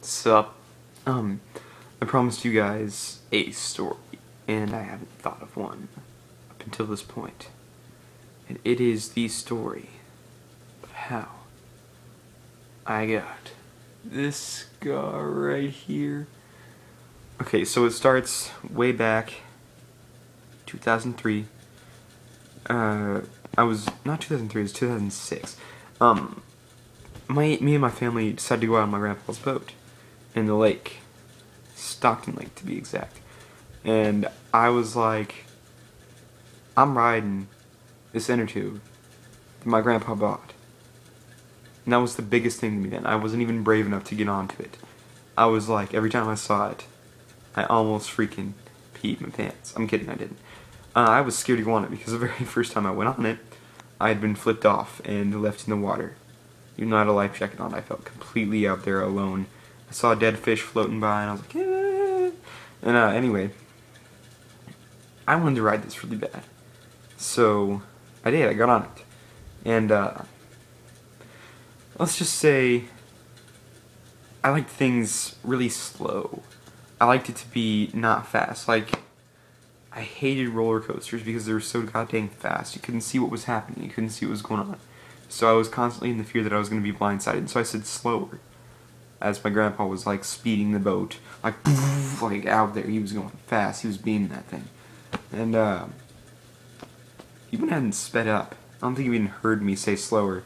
Sup? I promised you guys a story, and I haven't thought of one up until this point. And it is the story of how I got this scar right here. Okay, so it starts way back, 2003. I was, not 2003, it was 2006. Me and my family decided to go out on my grandpa's boat in the lake. Stockton Lake, to be exact. And I was like, I'm riding this inner tube that my grandpa bought. And that was the biggest thing to me then. I wasn't even brave enough to get onto it. I was like, every time I saw it, I almost freaking peed my pants. I'm kidding, I didn't. I was scared to go on it because the very first time I went on it, I had been flipped off and left in the water. Even though I had a life jacket on, I felt completely out there alone. I saw a dead fish floating by, and I was like, eh. And anyway, I wanted to ride this really bad. So, I did, I got on it. And, let's just say, I liked things really slow. I liked it to be not fast. Like, I hated roller coasters because they were so goddamn fast. You couldn't see what was happening. You couldn't see what was going on. So I was constantly in the fear that I was going to be blindsided. So I said slower. As my grandpa was like speeding the boat, like out there. He was going fast. He was beaming that thing. And he went ahead and sped up. I don't think he even heard me say slower.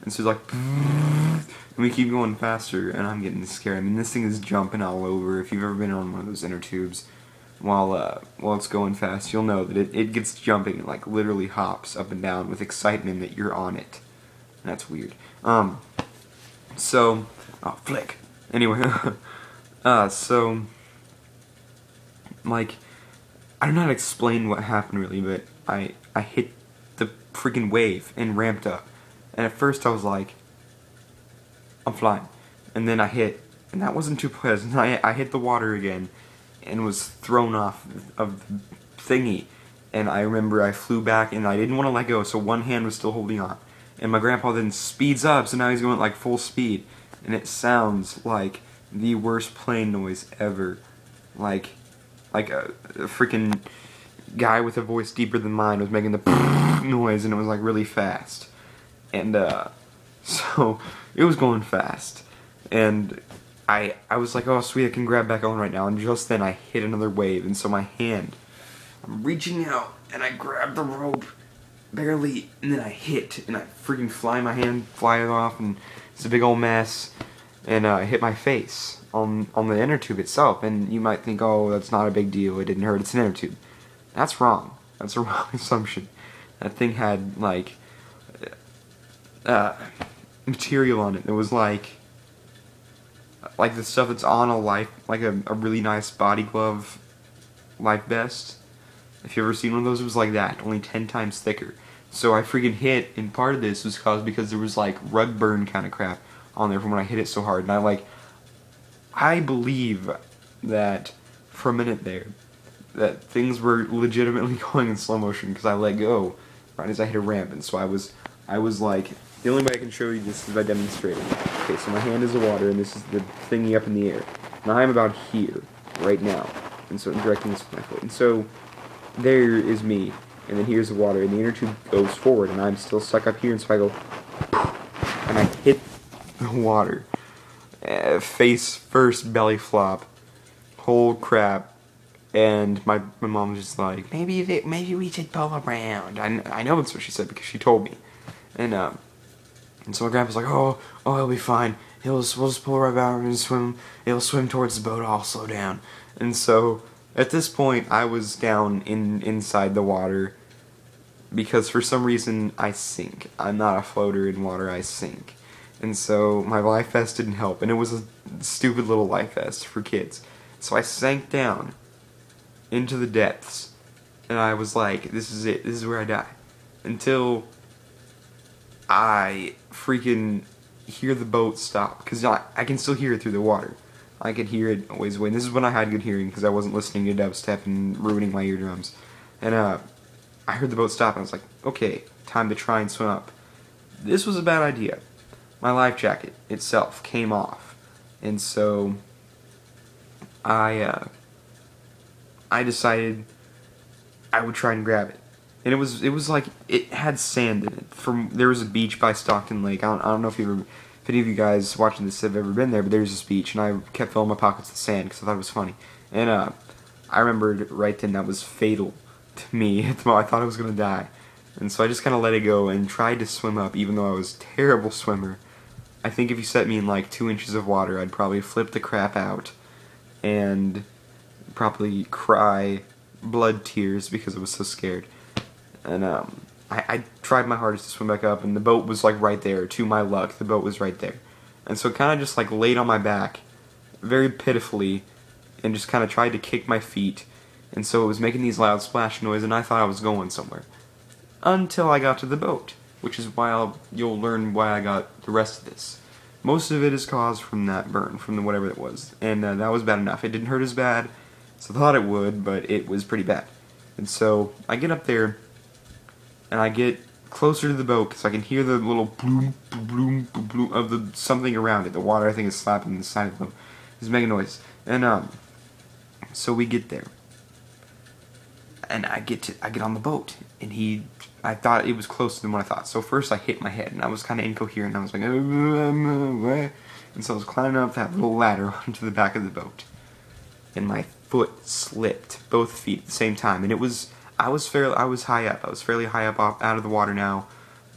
And so he's like, and we keep going faster, and I'm getting scared. I mean, this thing is jumping all over. If you've ever been on one of those inner tubes while it's going fast, you'll know that it gets jumping and like literally hops up and down with excitement that you're on it. And that's weird. So, oh, flick. Anyway, so, like, I don't know how to explain what happened really, but I hit the freaking wave and ramped up. And at first I was like, I'm flying. And then I hit, and that wasn't too pleasant. I hit the water again and was thrown off of the thingy. And I remember I flew back and I didn't want to let go, so one hand was still holding on. And my grandpa then speeds up, so now he's going at like full speed. And it sounds like the worst plane noise ever. Like a freaking guy with a voice deeper than mine was making the noise, and it was like really fast. And so it was going fast. And I was like, oh sweet, I can grab back on right now. And just then I hit another wave, and so my hand, I'm reaching out, and I grab the rope barely, and then I hit, and I freaking fly it off, and it's a big old mess, and I hit my face on the inner tube itself. And you might think, oh, that's not a big deal, it didn't hurt, it's an inner tube. That's wrong. That's a wrong assumption. That thing had like material on it. It was like the stuff that's on a life, like a really nice body glove life vest. If you ever seen one of those, it was like that, only 10 times thicker. So I freaking hit, and part of this was caused because there was like rug burn kind of crap on there from when I hit it so hard. And I believe that for a minute there, that things were legitimately going in slow motion because I let go right as I hit a ramp. And so I was like, the only way I can show you this is by demonstrating. Okay, so my hand is the water, and this is the thingy up in the air. And I'm about here, right now. And so I'm directing this with my foot. And so there is me, and then here's the water, and the inner tube goes forward, and I'm still stuck up here, and so I go, and I hit the water. Face first, belly flop. Whole crap. And my mom was just like, maybe we should pull around. I know that's what she said because she told me. And so my grandpa's like, oh, he'll be fine. We'll just pull right out and swim. He'll swim towards the boat. I'll slow down. And so at this point, I was down inside the water because for some reason I sink. I'm not a floater in water. I sink. And so my life vest didn't help, and it was a stupid little life vest for kids. So I sank down into the depths, and I was like, this is it. This is where I die. Until I freaking hear the boat stop, because I can still hear it through the water. I could hear it a ways away, and this is when I had good hearing, because I wasn't listening to dubstep and ruining my eardrums. And I heard the boat stop, and I was like, okay, time to try and swim up. This was a bad idea. My life jacket itself came off, And so I decided I would try and grab it. And it was like, it had sand in it. There was a beach by Stockton Lake. I don't know if any of you guys watching this have ever been there, but there's this beach, and I kept filling my pockets with sand because I thought it was funny. And I remembered right then that was fatal to me. I thought I was gonna die, and so I just kind of let it go and tried to swim up, even though I was a terrible swimmer. I think if you set me in like 2 inches of water, I'd probably flip the crap out and probably cry blood tears because I was so scared. And I tried my hardest to swim back up, and the boat was like right there. To my luck, the boat was right there. And so kind of just like laid on my back, very pitifully, and just kind of tried to kick my feet. And so it was making these loud splash noise, and I thought I was going somewhere. Until I got to the boat, which is why you'll learn why I got the rest of this. Most of it is caused from that burn, from the whatever it was. And that was bad enough. It didn't hurt as bad as I thought it would, but it was pretty bad. And so I get up there, and I get closer to the boat because I can hear the little bloom, bloom, bloom of the something around it. The water, I think, is slapping the side of the boat. It's making noise. And so we get there, and I get on the boat, and I thought it was closer than what I thought. So first I hit my head, and I was kind of incoherent. I was like, and so I was climbing up that little ladder onto the back of the boat, and my foot slipped, both feet at the same time, and I was high up. I was fairly high up out of the water now,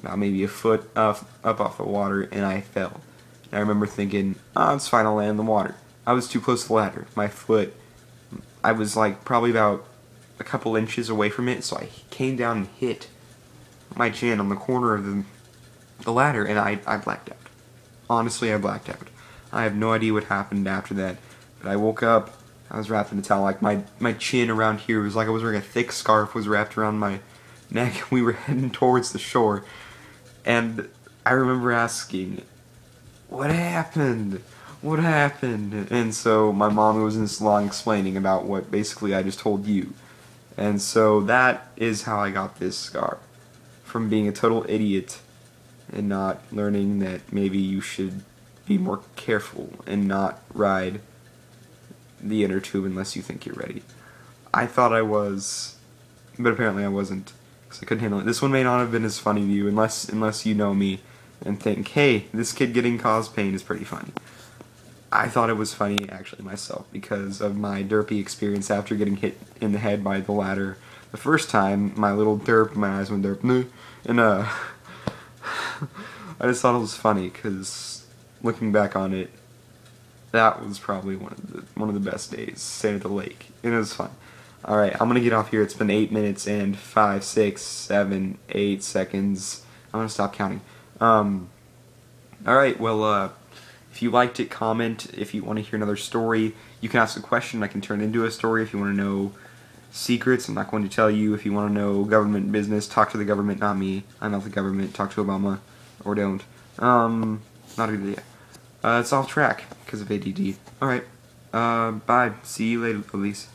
about maybe a foot up off the water, and I fell. And I remember thinking, oh, it's fine, I'll land in the water. I was too close to the ladder. My foot, I was like probably about a couple inches away from it, so I came down and hit my chin on the corner of the ladder, and I blacked out. Honestly, I blacked out. I have no idea what happened after that, but I woke up. I was wrapped in a towel. Like my chin around here was like I was wearing a thick scarf was wrapped around my neck. We were heading towards the shore, and I remember asking, "What happened? What happened?" And so my mom was in this long explaining about what basically I just told you. And so that is how I got this scar, from being a total idiot and not learning that maybe you should be more careful and not ride the inner tube unless you think you're ready. I thought I was, but apparently I wasn't, because I couldn't handle it. This one may not have been as funny to you unless you know me and think, hey, this kid getting caused pain is pretty funny. I thought it was funny actually myself because of my derpy experience after getting hit in the head by the ladder the first time. My little derp, my eyes went derp, and I just thought it was funny because looking back on it, that was probably one of the best days staying at the lake, and it was fun. All right, I'm gonna get off here. It's been 8 minutes and 5, 6, 7, 8 seconds. I'm gonna stop counting. All right, well, if you liked it, comment. If you want to hear another story, you can ask a question. I can turn it into a story. If you want to know secrets, I'm not going to tell you. If you want to know government business, talk to the government, not me. I'm not the government. Talk to Obama, or don't. Not a good idea. It's off track because of ADD. Alright, bye. See you later, police.